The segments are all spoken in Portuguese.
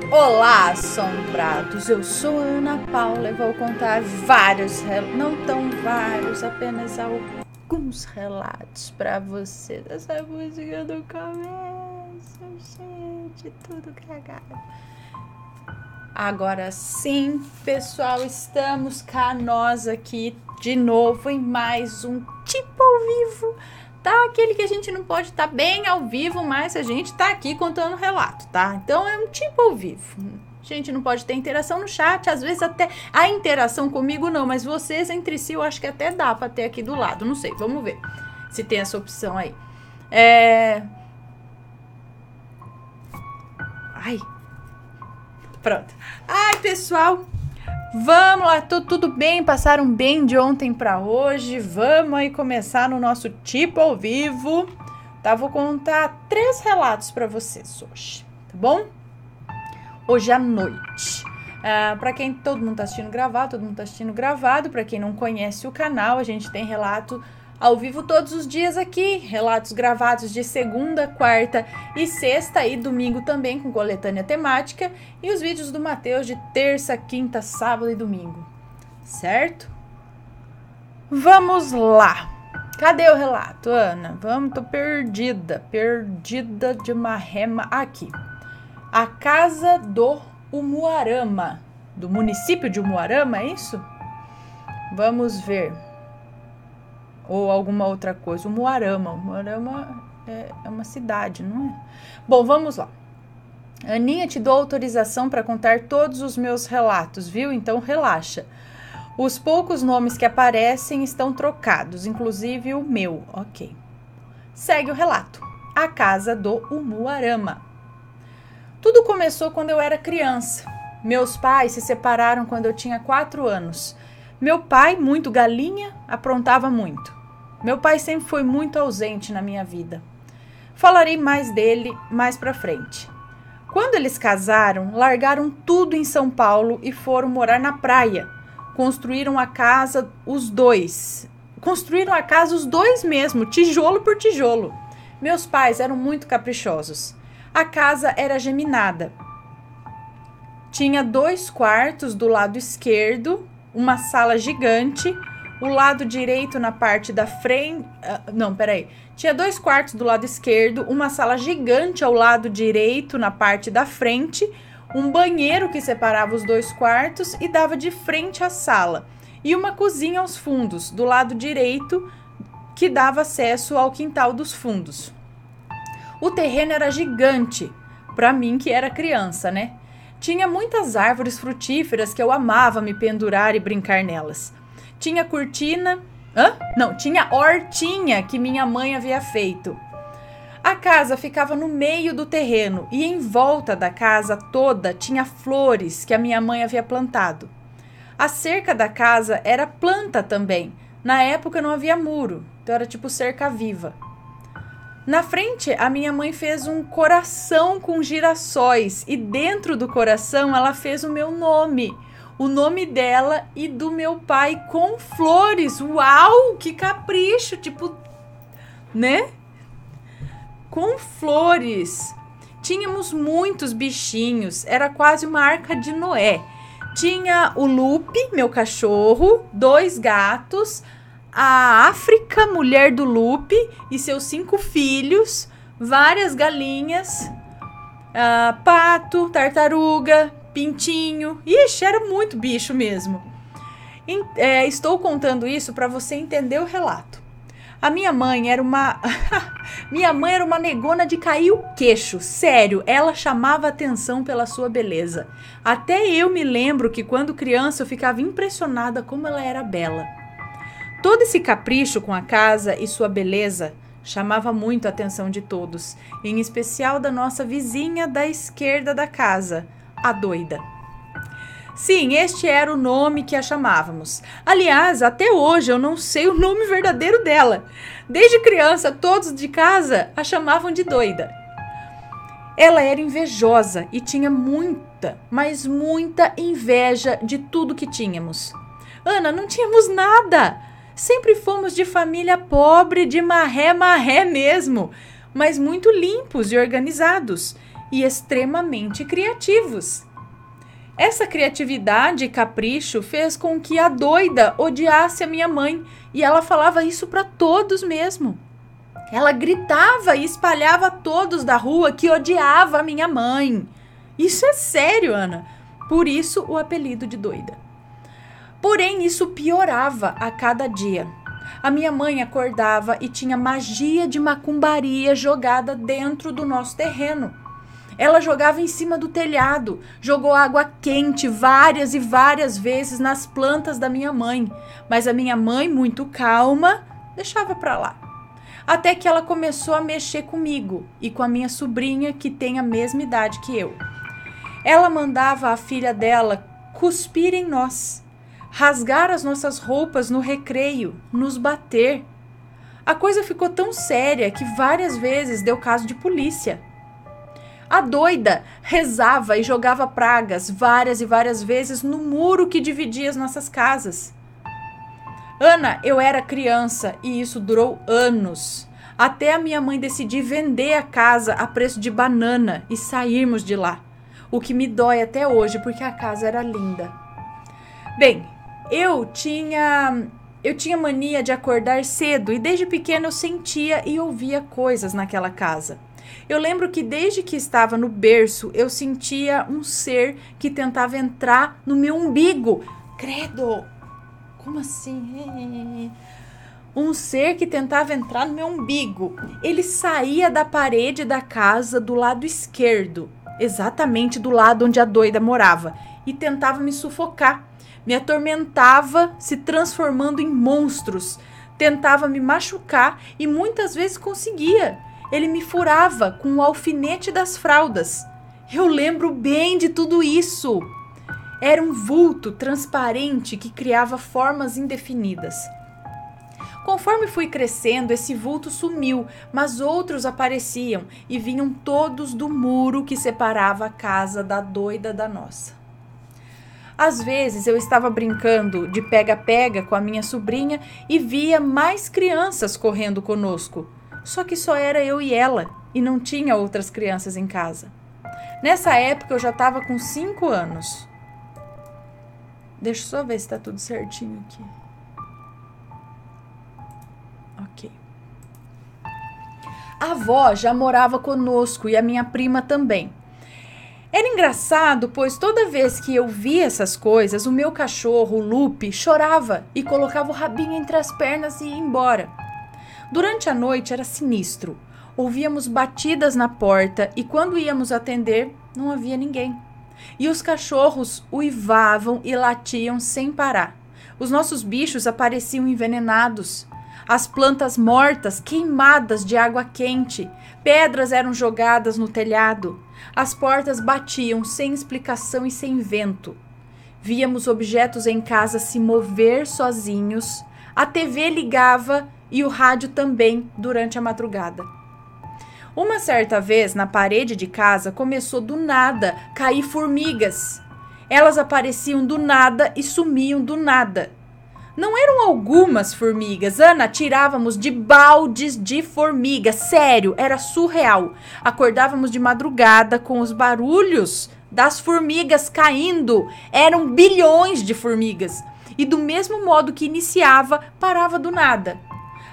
Olá, assombrados! Eu sou a Ana Paula e vou contar vários, não tão vários, apenas alguns relatos pra vocês. Essa música do começo, gente, tudo cagado. Agora sim, pessoal, estamos cá nós aqui de novo em mais um Tipo ao Vivo. Tá aquele que a gente não pode estar bem ao vivo, mas a gente tá aqui contando relato, tá? Então é um tipo ao vivo. A gente não pode ter interação no chat, às vezes até a interação comigo não, mas vocês entre si eu acho que até dá pra ter aqui do lado, não sei, vamos ver se tem essa opção aí. Ai, pronto. Ai, pessoal, vamos lá, tudo bem? Passaram bem de ontem pra hoje? Vamos aí começar no nosso tipo ao vivo. Tá, vou contar 3 relatos pra vocês hoje, tá bom? Hoje à noite. Pra quem todo mundo tá assistindo gravado, pra quem não conhece o canal, a gente tem relato ao vivo todos os dias aqui, relatos gravados de segunda, quarta e sexta e domingo também com coletânea temática e os vídeos do Matheus de terça, quinta, sábado e domingo, certo? Vamos lá. Cadê o relato, Ana? Vamos, tô perdida de marrema aqui. A casa do Umuarama, do município de Umuarama, é isso? Vamos ver. Ou alguma outra coisa. Umuarama. Umuarama é uma cidade, não é? Bom, vamos lá. Aninha, te dou autorização para contar todos os meus relatos, viu? Então relaxa. Os poucos nomes que aparecem estão trocados, inclusive o meu. Ok. Segue o relato. A casa do Umuarama. Tudo começou quando eu era criança. Meus pais se separaram quando eu tinha 4 anos. Meu pai, muito galinha, aprontava muito. Meu pai sempre foi muito ausente na minha vida. Falarei mais dele mais pra frente. Quando eles casaram, largaram tudo em São Paulo e foram morar na praia. Construíram a casa os dois. Construíram a casa os dois mesmo, tijolo por tijolo. Meus pais eram muito caprichosos. A casa era geminada. Tinha 2 quartos do lado esquerdo, uma sala gigante, o lado direito na parte da frente... Tinha 2 quartos do lado esquerdo, uma sala gigante ao lado direito na parte da frente, um banheiro que separava os 2 quartos e dava de frente à sala, e uma cozinha aos fundos, do lado direito, que dava acesso ao quintal dos fundos. O terreno era gigante, pra mim que era criança, né? Tinha muitas árvores frutíferas que eu amava me pendurar e brincar nelas. Tinha cortina... Tinha hortinha que minha mãe havia feito. A casa ficava no meio do terreno e em volta da casa toda tinha flores que a minha mãe havia plantado. A cerca da casa era planta também. Na época não havia muro, então era tipo cerca viva. Na frente, a minha mãe fez um coração com girassóis e dentro do coração ela fez o meu nome, o nome dela e do meu pai com flores. Uau, que capricho, tipo, né? Com flores. Tínhamos muitos bichinhos, era quase uma arca de Noé. Tinha o Lupe, meu cachorro, 2 gatos, a África, mulher do Lupe, e seus 5 filhos, várias galinhas, pato, tartaruga, pintinho. Ixi, era muito bicho mesmo. Estou contando isso para você entender o relato. A minha mãe era uma... minha mãe era uma negona de cair o queixo. Sério, ela chamava atenção pela sua beleza. Até eu me lembro que quando criança eu ficava impressionada como ela era bela. Todo esse capricho com a casa e sua beleza chamava muito a atenção de todos, em especial da nossa vizinha da esquerda da casa, a doida. Sim, este era o nome que a chamávamos. Aliás, até hoje eu não sei o nome verdadeiro dela. Desde criança, todos de casa a chamavam de doida. Ela era invejosa e tinha muita, mas muita inveja de tudo que tínhamos. Ana, não tínhamos nada. Sempre fomos de família pobre, de marré mesmo, mas muito limpos e organizados. e extremamente criativos. Essa criatividade e capricho fez com que a doida odiasse a minha mãe, e ela falava isso para todos mesmo. Ela gritava e espalhava a todos da rua que odiava a minha mãe. Isso é sério, Ana. Por isso o apelido de doida. Porém, isso piorava a cada dia. A minha mãe acordava e tinha magia de macumbaria jogada dentro do nosso terreno. Ela jogava em cima do telhado, jogou água quente várias e várias vezes nas plantas da minha mãe, mas a minha mãe, muito calma, deixava pra lá. Até que ela começou a mexer comigo e com a minha sobrinha, que tem a mesma idade que eu. Ela mandava a filha dela cuspir em nós, rasgar as nossas roupas no recreio, nos bater. A coisa ficou tão séria que várias vezes deu caso de polícia. A doida rezava e jogava pragas várias e várias vezes no muro que dividia as nossas casas. Ana, eu era criança e isso durou anos, até a minha mãe decidir vender a casa a preço de banana e sairmos de lá, o que me dói até hoje porque a casa era linda. Bem, eu tinha mania de acordar cedo e desde pequena eu sentia e ouvia coisas naquela casa. Eu lembro que desde que estava no berço, eu sentia um ser que tentava entrar no meu umbigo. Credo! Como assim? Um ser que tentava entrar no meu umbigo. Ele saía da parede da casa do lado esquerdo, exatamente do lado onde a doida morava, e tentava me sufocar. Me atormentava, se transformando em monstros. Tentava me machucar e muitas vezes conseguia. Ele me furava com o alfinete das fraldas. Eu lembro bem de tudo isso. Era um vulto transparente que criava formas indefinidas. Conforme fui crescendo, esse vulto sumiu, mas outros apareciam e vinham todos do muro que separava a casa da doida da nossa. Às vezes eu estava brincando de pega-pega com a minha sobrinha e via mais crianças correndo conosco. Só que só era eu e ela, e não tinha outras crianças em casa. Nessa época eu já estava com 5 anos. Deixa eu só ver se está tudo certinho aqui. Ok. A avó já morava conosco e a minha prima também. Era engraçado, pois toda vez que eu via essas coisas, o meu cachorro, o Lupe, chorava e colocava o rabinho entre as pernas e ia embora. Durante a noite era sinistro. Ouvíamos batidas na porta e quando íamos atender, não havia ninguém. E os cachorros uivavam e latiam sem parar. Os nossos bichos apareciam envenenados. As plantas mortas, queimadas de água quente. Pedras eram jogadas no telhado. As portas batiam sem explicação e sem vento. Víamos objetos em casa se mover sozinhos. A TV ligava e o rádio também durante a madrugada. Uma certa vez, na parede de casa, começou do nada cair formigas. Elas apareciam do nada e sumiam do nada. Não eram algumas formigas, Ana, tirávamos de baldes de formigas, sério, era surreal. Acordávamos de madrugada com os barulhos das formigas caindo, eram bilhões de formigas. E do mesmo modo que iniciava, parava do nada.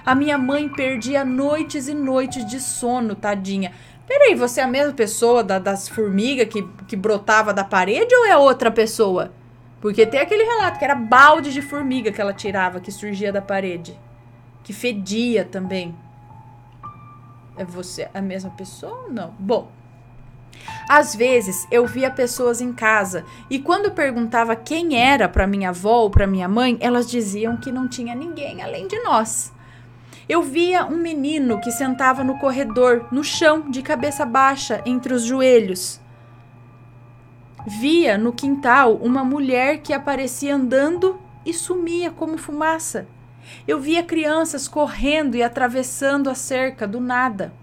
A minha mãe perdia noites e noites de sono, tadinha. Peraí, você é a mesma pessoa das formigas que brotava da parede ou é outra pessoa? Porque tem aquele relato que era balde de formiga que ela tirava, que surgia da parede. Que fedia também. É você a mesma pessoa ou não? Bom, às vezes eu via pessoas em casa e quando perguntava quem era para minha avó ou para minha mãe, elas diziam que não tinha ninguém além de nós. Eu via um menino que sentava no corredor, no chão, de cabeça baixa, entre os joelhos. Via no quintal uma mulher que aparecia andando e sumia como fumaça. Eu via crianças correndo e atravessando a cerca do nada.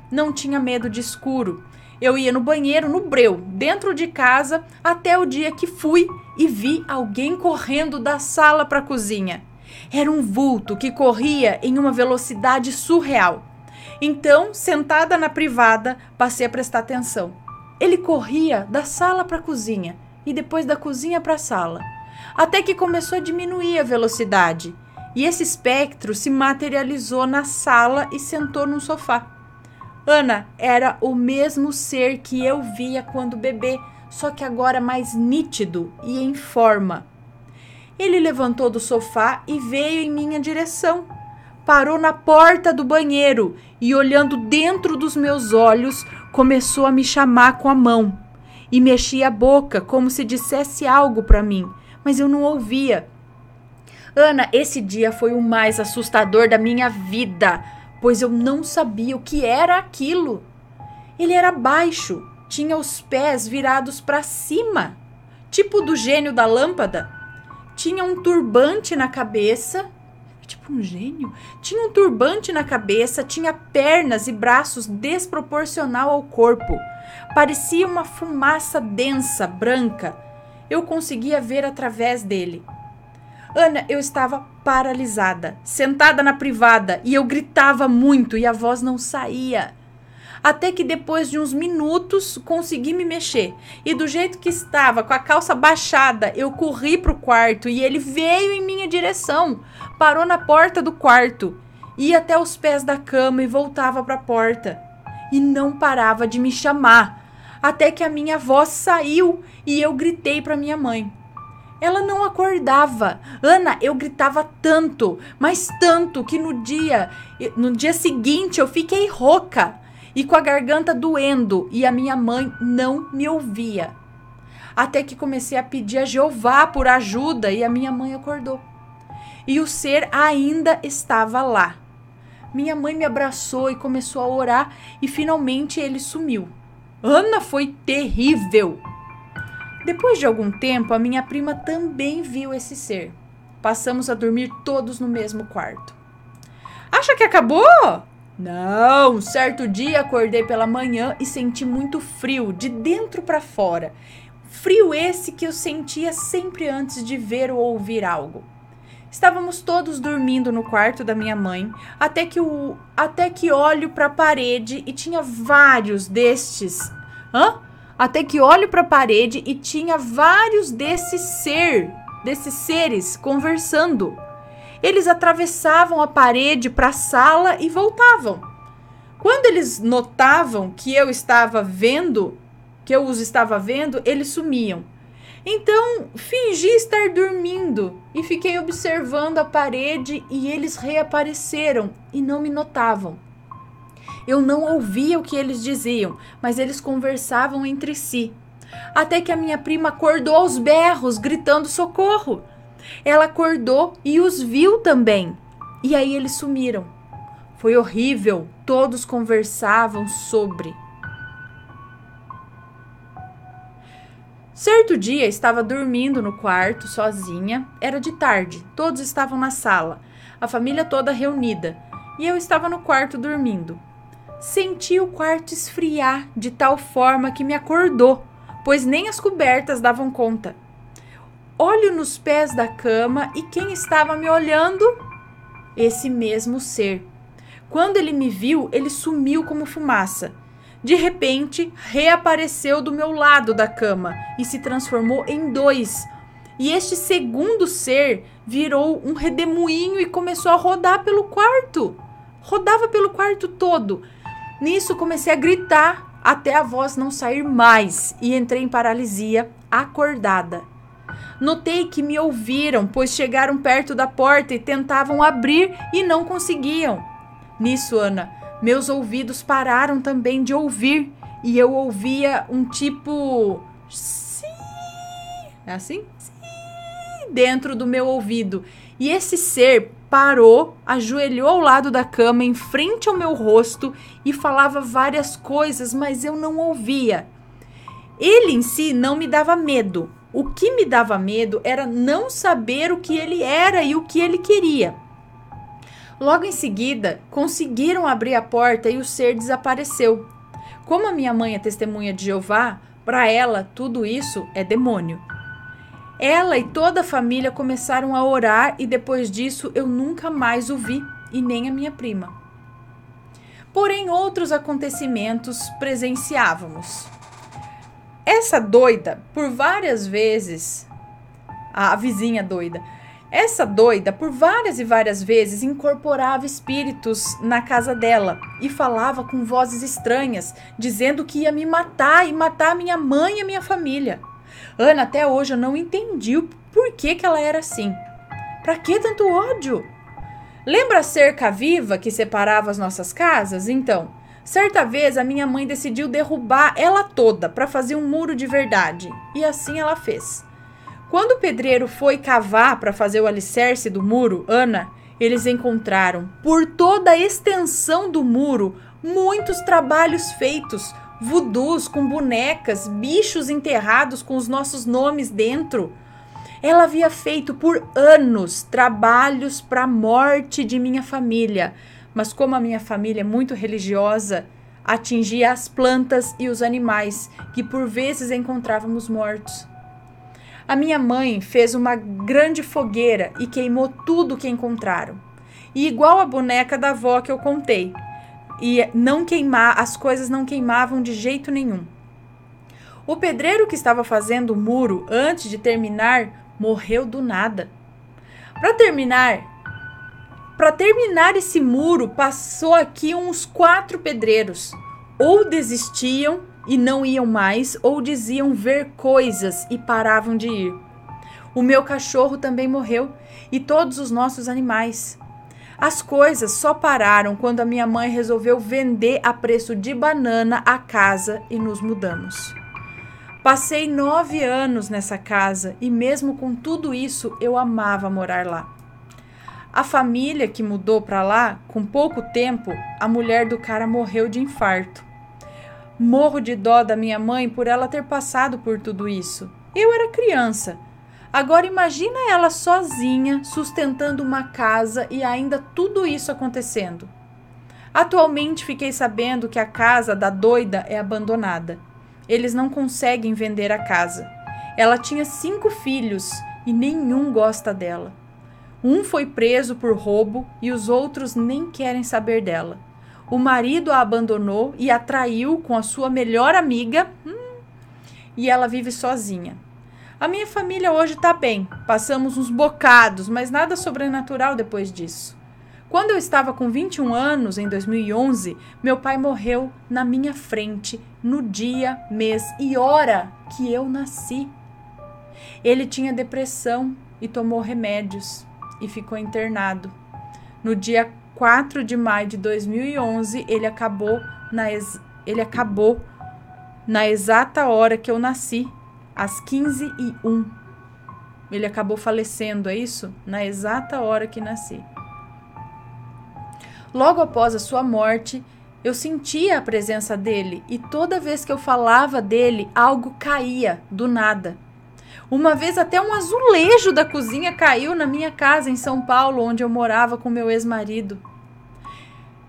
Não tinha medo de escuro. Eu ia no banheiro, no breu, dentro de casa, até o dia que fui e vi alguém correndo da sala para a cozinha. Era um vulto que corria em uma velocidade surreal. Então, sentada na privada, passei a prestar atenção. Ele corria da sala para a cozinha e depois da cozinha para a sala, até que começou a diminuir a velocidade. E esse espectro se materializou na sala e sentou num sofá. Ana, era o mesmo ser que eu via quando bebê, só que agora mais nítido e em forma. Ele levantou do sofá e veio em minha direção. Parou na porta do banheiro e, olhando dentro dos meus olhos, começou a me chamar com a mão. E mexia a boca como se dissesse algo para mim, mas eu não ouvia. Ana, esse dia foi o mais assustador da minha vida, pois eu não sabia o que era aquilo. Ele era baixo, tinha os pés virados para cima, tipo do gênio da lâmpada. Tinha um turbante na cabeça, tipo um gênio. Tinha um turbante na cabeça, tinha pernas e braços desproporcional ao corpo. Parecia uma fumaça densa, branca. Eu conseguia ver através dele. Ana, eu estava paralisada, sentada na privada, e eu gritava muito e a voz não saía. Até que depois de uns minutos consegui me mexer. E do jeito que estava, com a calça baixada, eu corri para o quarto e ele veio em minha direção. Parou na porta do quarto, ia até os pés da cama e voltava para a porta. E não parava de me chamar, até que a minha voz saiu e eu gritei para minha mãe. Ela não acordava. Ana, eu gritava tanto, mas tanto, que no dia seguinte eu fiquei rouca e com a garganta doendo, e a minha mãe não me ouvia. Até que comecei a pedir a Jeová por ajuda e a minha mãe acordou. E o ser ainda estava lá. Minha mãe me abraçou e começou a orar e finalmente ele sumiu. Ana, foi terrível! Depois de algum tempo, a minha prima também viu esse ser. Passamos a dormir todos no mesmo quarto. Acha que acabou? Não, certo dia acordei pela manhã e senti muito frio, de dentro para fora. Frio esse que eu sentia sempre antes de ver ou ouvir algo. Estávamos todos dormindo no quarto da minha mãe, até que olho para a parede e tinha vários destes. Até que olho para a parede e tinha vários desses seres conversando. Eles atravessavam a parede para a sala e voltavam. Quando eles notavam que eu os estava vendo, eles sumiam. Então, fingi estar dormindo e fiquei observando a parede e eles reapareceram e não me notavam. Eu não ouvia o que eles diziam, mas eles conversavam entre si. Até que a minha prima acordou aos berros, gritando socorro. Ela acordou e os viu também. E aí eles sumiram. Foi horrível. Todos conversavam sobre. Certo dia estava dormindo no quarto sozinha. Era de tarde. Todos estavam na sala. A família toda reunida. E eu estava no quarto dormindo. Senti o quarto esfriar de tal forma que me acordou, pois nem as cobertas davam conta. Olho nos pés da cama e quem estava me olhando? Esse mesmo ser. Quando ele me viu, ele sumiu como fumaça. De repente, reapareceu do meu lado da cama e se transformou em 2. E este segundo ser virou um redemoinho e começou a rodar pelo quarto. Rodava pelo quarto todo. Nisso comecei a gritar até a voz não sair mais e entrei em paralisia, acordada. Notei que me ouviram, pois chegaram perto da porta e tentavam abrir e não conseguiam. Nisso, Ana, meus ouvidos pararam também de ouvir e eu ouvia um tipo... Sim. É assim? Sim. Dentro do meu ouvido. E esse ser parou, ajoelhou ao lado da cama, em frente ao meu rosto e falava várias coisas, mas eu não ouvia. Ele em si não me dava medo. O que me dava medo era não saber o que ele era e o que ele queria. Logo em seguida, conseguiram abrir a porta e o ser desapareceu. Como a minha mãe é testemunha de Jeová, para ela tudo isso é demônio. Ela e toda a família começaram a orar e depois disso eu nunca mais o vi e nem a minha prima. porém outros acontecimentos presenciávamos. Essa doida, por várias vezes, a vizinha doida, essa doida, por várias e várias vezes, incorporava espíritos na casa dela e falava com vozes estranhas, dizendo que ia me matar e matar minha mãe e a minha família. Ana, até hoje eu não entendi o porquê que ela era assim. Pra que tanto ódio? Lembra a cerca viva que separava as nossas casas? Então, certa vez a minha mãe decidiu derrubar ela toda para fazer um muro de verdade. E assim ela fez. Quando o pedreiro foi cavar para fazer o alicerce do muro, Ana, eles encontraram, por toda a extensão do muro, muitos trabalhos feitos, vudus com bonecas, bichos enterrados com os nossos nomes dentro. Ela havia feito por anos trabalhos para a morte de minha família, mas como a minha família é muito religiosa, atingia as plantas e os animais, que por vezes encontrávamos mortos. A minha mãe fez uma grande fogueira e queimou tudo que encontraram. E igual a boneca da avó que eu contei, as coisas não queimavam de jeito nenhum. O pedreiro que estava fazendo o muro antes de terminar morreu do nada. Para terminar esse muro, passou aqui uns 4 pedreiros. Ou desistiam e não iam mais, ou diziam ver coisas e paravam de ir. O meu cachorro também morreu e todos os nossos animais. As coisas só pararam quando a minha mãe resolveu vender a preço de banana a casa e nos mudamos. Passei 9 anos nessa casa e mesmo com tudo isso eu amava morar lá. A família que mudou para lá, com pouco tempo, a mulher do cara morreu de infarto. Morro de dó da minha mãe por ela ter passado por tudo isso. Eu era criança. Agora imagina ela sozinha, sustentando uma casa e ainda tudo isso acontecendo. Atualmente fiquei sabendo que a casa da doida é abandonada. Eles não conseguem vender a casa. Ela tinha 5 filhos e nenhum gosta dela. Um foi preso por roubo e os outros nem querem saber dela. O marido a abandonou e a traiu com a sua melhor amiga e ela vive sozinha. A minha família hoje tá bem, passamos uns bocados, mas nada sobrenatural depois disso. Quando eu estava com 21 anos, em 2011, meu pai morreu na minha frente, no dia, mês e hora que eu nasci. Ele tinha depressão e tomou remédios e ficou internado. No dia 4 de maio de 2011, ele acabou na exata hora que eu nasci, às 15h01. Ele acabou falecendo, é isso? Na exata hora que nasci. Logo após a sua morte, eu sentia a presença dele e toda vez que eu falava dele, algo caía do nada. Uma vez até um azulejo da cozinha caiu na minha casa em São Paulo, onde eu morava com meu ex-marido.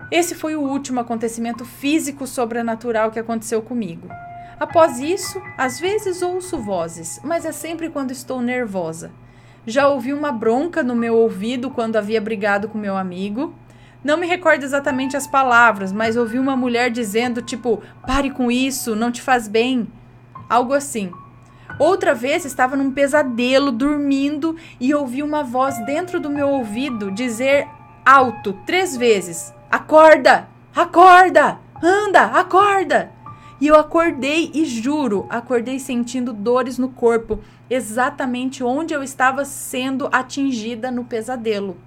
Esse foi o último acontecimento físico sobrenatural que aconteceu comigo. Após isso, às vezes ouço vozes, mas é sempre quando estou nervosa. Já ouvi uma bronca no meu ouvido quando havia brigado com meu amigo. Não me recordo exatamente as palavras, mas ouvi uma mulher dizendo, tipo, pare com isso, não te faz bem. Algo assim. Outra vez estava num pesadelo, dormindo, e ouvi uma voz dentro do meu ouvido dizer alto 3 vezes, acorda, acorda, anda, acorda. E eu acordei e juro, acordei sentindo dores no corpo, exatamente onde eu estava sendo atingida no pesadelo.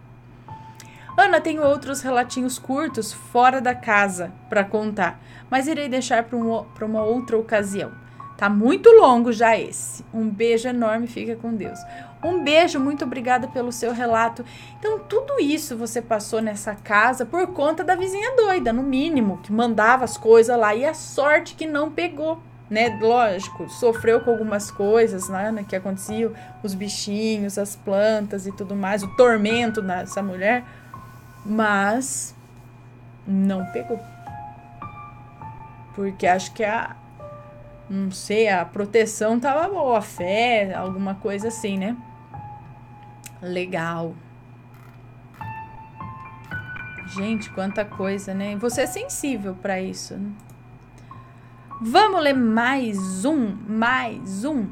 Ana, tenho outros relatinhos curtos fora da casa para contar, mas irei deixar para uma outra ocasião. Tá muito longo já esse. Um beijo enorme, fica com Deus. Um beijo, muito obrigada pelo seu relato. Então, tudo isso você passou nessa casa por conta da vizinha doida, no mínimo, que mandava as coisas lá. E a sorte que não pegou, né? Lógico, sofreu com algumas coisas, né? Que aconteciam, os bichinhos, as plantas e tudo mais, o tormento dessa mulher. Mas não pegou. Porque acho que não sei, a proteção tava boa, a fé, alguma coisa assim, né? Legal. Gente, quanta coisa, né? Você é sensível para isso, né? Vamos ler mais um.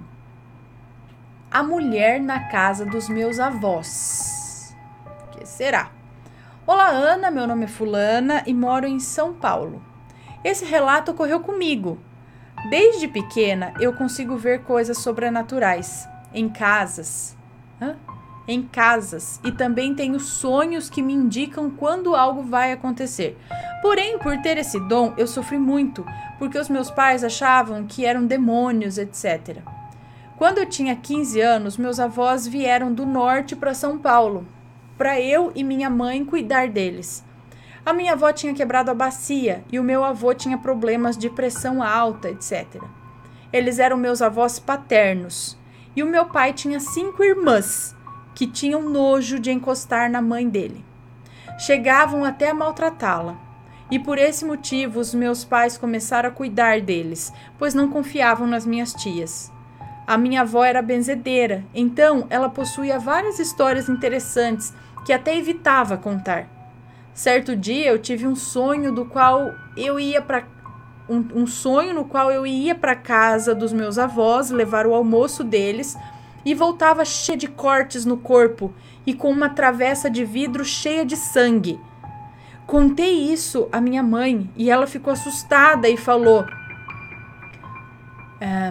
A mulher na casa dos meus avós. O que será? Olá, Ana, meu nome é fulana e moro em São Paulo. Esse relato ocorreu comigo. Desde pequena, eu consigo ver coisas sobrenaturais em casas. Em casas, e também tenho sonhos que me indicam quando algo vai acontecer. Porém, por ter esse dom, eu sofri muito, porque os meus pais achavam que eram demônios, etc. Quando eu tinha 15 anos, meus avós vieram do norte para São Paulo, para eu e minha mãe cuidar deles. A minha avó tinha quebrado a bacia e o meu avô tinha problemas de pressão alta, etc. Eles eram meus avós paternos, e o meu pai tinha 5 irmãs, que tinham nojo de encostar na mãe dele. Chegavam até a maltratá-la. E por esse motivo os meus pais começaram a cuidar deles, pois não confiavam nas minhas tias. A minha avó era benzedeira, então ela possuía várias histórias interessantes que até evitava contar. Certo dia eu tive um sonho do qual eu ia para um sonho no qual eu ia para casa dos meus avós levar o almoço deles e voltava cheia de cortes no corpo e com uma travessa de vidro cheia de sangue. Contei isso à minha mãe e ela ficou assustada e falou: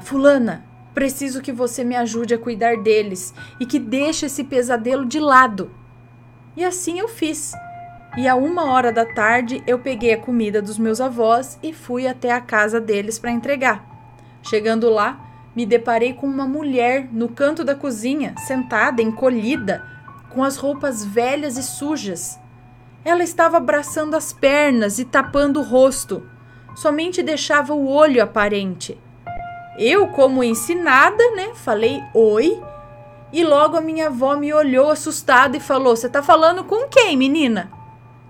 fulana, preciso que você me ajude a cuidar deles e que deixe esse pesadelo de lado. E assim eu fiz. E a 1h da tarde eu peguei a comida dos meus avós e fui até a casa deles para entregar. Chegando lá, me deparei com uma mulher no canto da cozinha, sentada, encolhida, com as roupas velhas e sujas. Ela estava abraçando as pernas e tapando o rosto. Somente deixava o olho aparente. Eu, como ensinada, falei oi. E logo a minha avó me olhou assustada e falou: "Você tá falando com quem, menina?"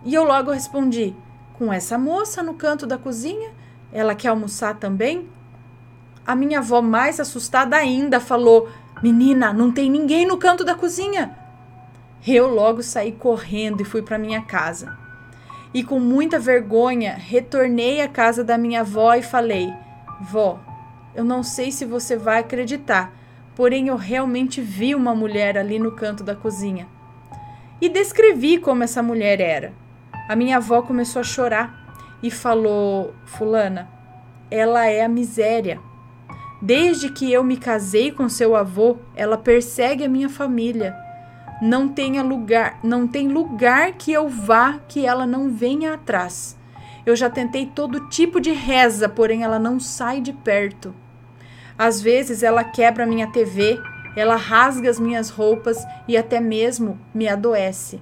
E eu logo respondi: "Com essa moça no canto da cozinha. Ela quer almoçar também?" A minha avó, mais assustada ainda, falou: "Menina, não tem ninguém no canto da cozinha." Eu logo saí correndo e fui para minha casa. E com muita vergonha, retornei à casa da minha avó e falei: "Vó, eu não sei se você vai acreditar, porém eu realmente vi uma mulher ali no canto da cozinha." E descrevi como essa mulher era. A minha avó começou a chorar e falou: "Fulana, ela é a miséria. Desde que eu me casei com seu avô, ela persegue a minha família. Não tem lugar que eu vá que ela não venha atrás. Eu já tentei todo tipo de reza, porém ela não sai de perto. Às vezes ela quebra minha TV, ela rasga as minhas roupas e até mesmo me adoece."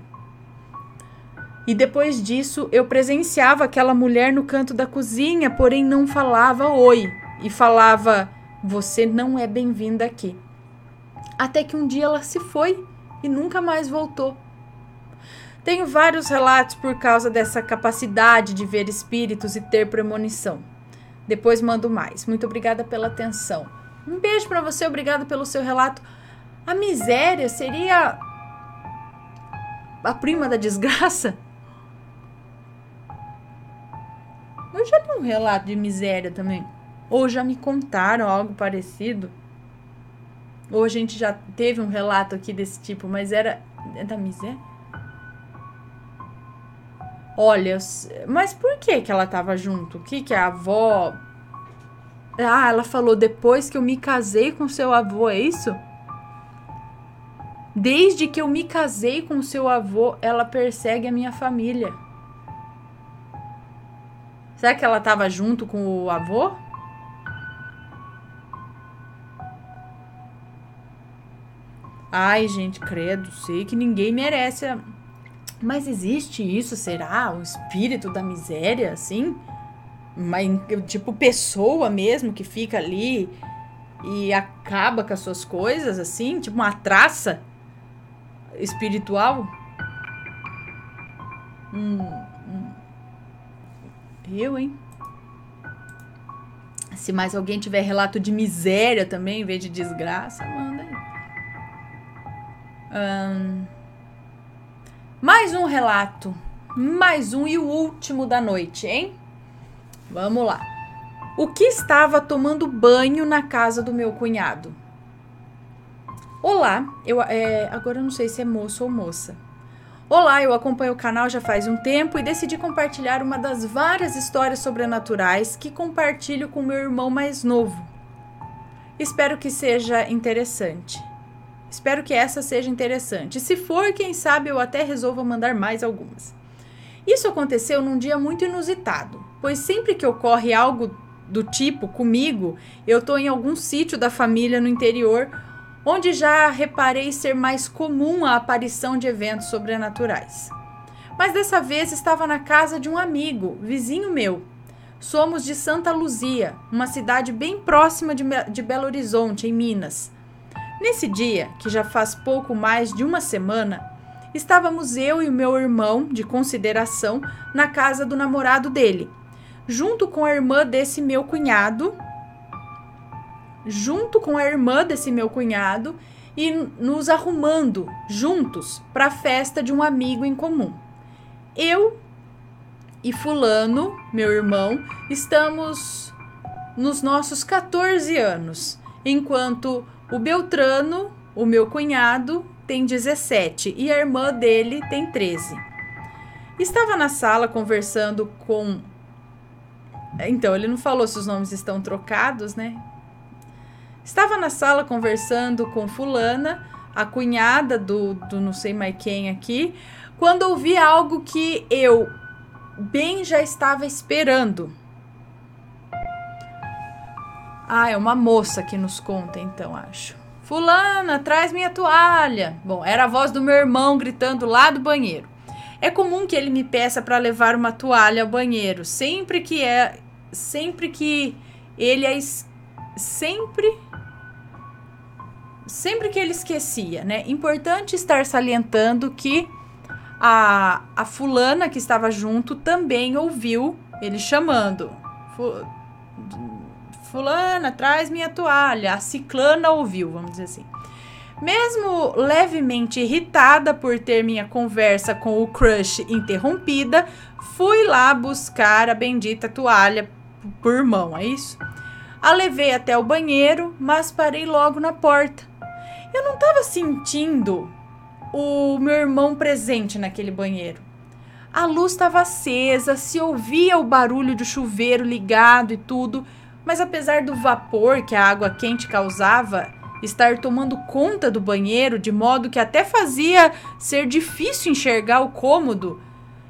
E depois disso, eu presenciava aquela mulher no canto da cozinha, porém não falava oi. E falava: "Você não é bem-vinda aqui." Até que um dia ela se foi e nunca mais voltou. Tenho vários relatos por causa dessa capacidade de ver espíritos e ter premonição. Depois mando mais. Muito obrigada pela atenção. Um beijo para você, obrigada pelo seu relato. A miséria seria a prima da desgraça? Eu já li um relato de miséria também. Ou já me contaram algo parecido. Ou a gente já teve um relato aqui desse tipo, mas era da miséria? Olha, mas por que ela estava junto? O que a avó... Ah, ela falou: "Depois que eu me casei com seu avô", é isso? Desde que eu me casei com seu avô, ela persegue a minha família. Será que ela estava junto com o avô? Ai, gente, credo, sei que ninguém merece. Mas existe isso, será? O espírito da miséria, assim? Mas, tipo, pessoa mesmo que fica ali e acaba com as suas coisas, assim? Tipo uma traça espiritual? Eu, hein? Se mais alguém tiver relato de miséria também, em vez de desgraça, manda aí. Mais um relato. Mais um e o último da noite, hein? Vamos lá. O que estava tomando banho na casa do meu cunhado? Olá, agora eu não sei se é moço ou moça. Olá, eu acompanho o canal já faz um tempo e decidi compartilhar uma das várias histórias sobrenaturais que compartilho com meu irmão mais novo. Espero que seja interessante. Espero que essa seja interessante. Se for, quem sabe eu até resolva mandar mais algumas. Isso aconteceu num dia muito inusitado, pois sempre que ocorre algo do tipo comigo, eu estou em algum sítio da família no interior, onde já reparei ser mais comum a aparição de eventos sobrenaturais. Mas dessa vez estava na casa de um amigo, vizinho meu. Somos de Santa Luzia, uma cidade bem próxima de Belo Horizonte, em Minas. Nesse dia, que já faz pouco mais de uma semana, estávamos eu e o meu irmão, de consideração, na casa do namorado dele, junto com a irmã desse meu cunhado, e nos arrumando juntos para a festa de um amigo em comum. Eu e fulano, meu irmão, estamos nos nossos 14 anos, enquanto o Beltrano, o meu cunhado, tem 17 e a irmã dele tem 13. Estava na sala conversando com... Então, ele não falou se os nomes estão trocados, né? Estava na sala conversando com fulana, a cunhada do não sei mais quem aqui, quando ouvi algo que eu bem já estava esperando. Ah, é uma moça que nos conta, então, acho. Fulana, traz minha toalha. Bom, era a voz do meu irmão gritando lá do banheiro. É comum que ele me peça para levar uma toalha ao banheiro, sempre que ele esquecia, né? Importante estar salientando que a fulana que estava junto também ouviu ele chamando. Fulana, traz minha toalha. A ciclana ouviu, vamos dizer assim. Mesmo levemente irritada por ter minha conversa com o crush interrompida, fui lá buscar a bendita toalha por mão, é isso? A levei até o banheiro, mas parei logo na porta. Eu não estava sentindo o meu irmão presente naquele banheiro. A luz estava acesa, se ouvia o barulho do chuveiro ligado e tudo, mas apesar do vapor que a água quente causava estar tomando conta do banheiro, de modo que até fazia ser difícil enxergar o cômodo,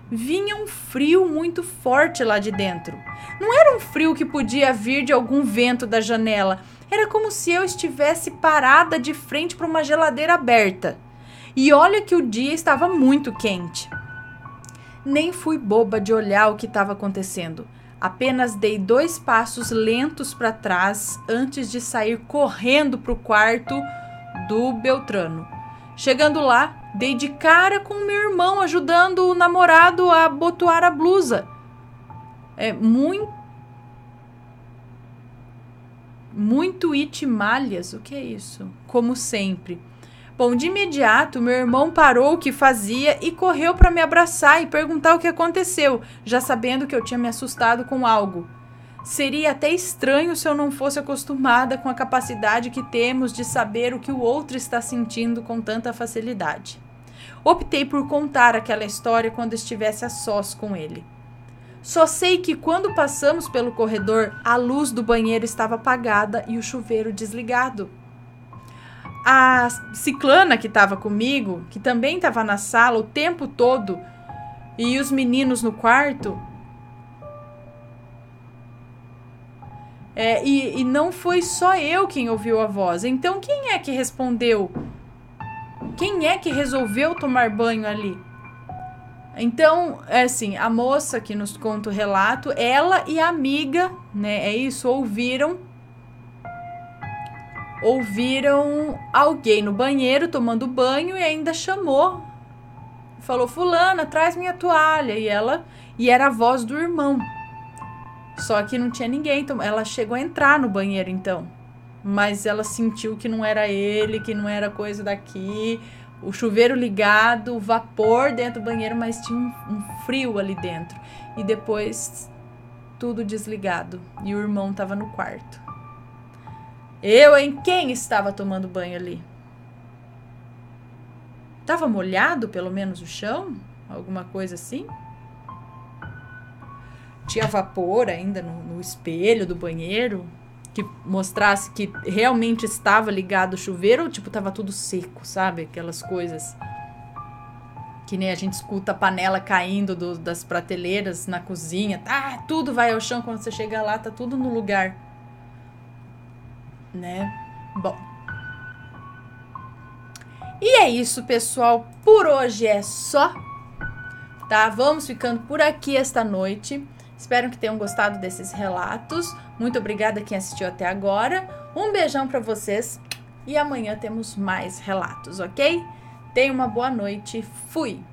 vinha um frio muito forte lá de dentro. Não era um frio que podia vir de algum vento da janela, era como se eu estivesse parada de frente para uma geladeira aberta. E olha que o dia estava muito quente. Nem fui boba de olhar o que estava acontecendo. Apenas dei 2 passos lentos para trás antes de sair correndo para o quarto do Beltrano. Chegando lá, dei de cara com o meu irmão ajudando o namorado a abotoar a blusa. Muito itimalhas, o que é isso? Como sempre. Bom, de imediato, meu irmão parou o que fazia e correu para me abraçar e perguntar o que aconteceu, já sabendo que eu tinha me assustado com algo. Seria até estranho se eu não fosse acostumada com a capacidade que temos de saber o que o outro está sentindo com tanta facilidade. Optei por contar aquela história quando estivesse a sós com ele. Só sei que quando passamos pelo corredor, a luz do banheiro estava apagada e o chuveiro desligado. A ciclana que estava comigo, que também estava na sala o tempo todo, e os meninos no quarto, e não foi só eu quem ouviu a voz. Então, quem é que respondeu? Quem é que resolveu tomar banho ali? Então, assim, a moça que nos conta o relato, ela e a amiga, né, ouviram alguém no banheiro tomando banho e ainda chamou. Falou, fulana, traz minha toalha. E era a voz do irmão. Só que não tinha ninguém. Então ela chegou a entrar no banheiro, então. Mas ela sentiu que não era ele, que não era coisa daqui. o chuveiro ligado, o vapor dentro do banheiro, mas tinha um frio ali dentro. E depois tudo desligado e o irmão estava no quarto. Quem estava tomando banho ali? Tava molhado pelo menos o chão? Alguma coisa assim? Tinha vapor ainda no espelho do banheiro que mostrasse que realmente estava ligado o chuveiro ou tipo tava tudo seco, sabe? Aquelas coisas que nem a gente escuta a panela caindo das prateleiras na cozinha. Ah, tudo vai ao chão, quando você chega lá tá tudo no lugar, né? Bom, e é isso, pessoal. Por hoje é só, tá? Vamos ficando por aqui esta noite. Espero que tenham gostado desses relatos. Muito obrigada quem assistiu até agora. Um beijão para vocês e amanhã temos mais relatos, ok? Tenha uma boa noite. Fui!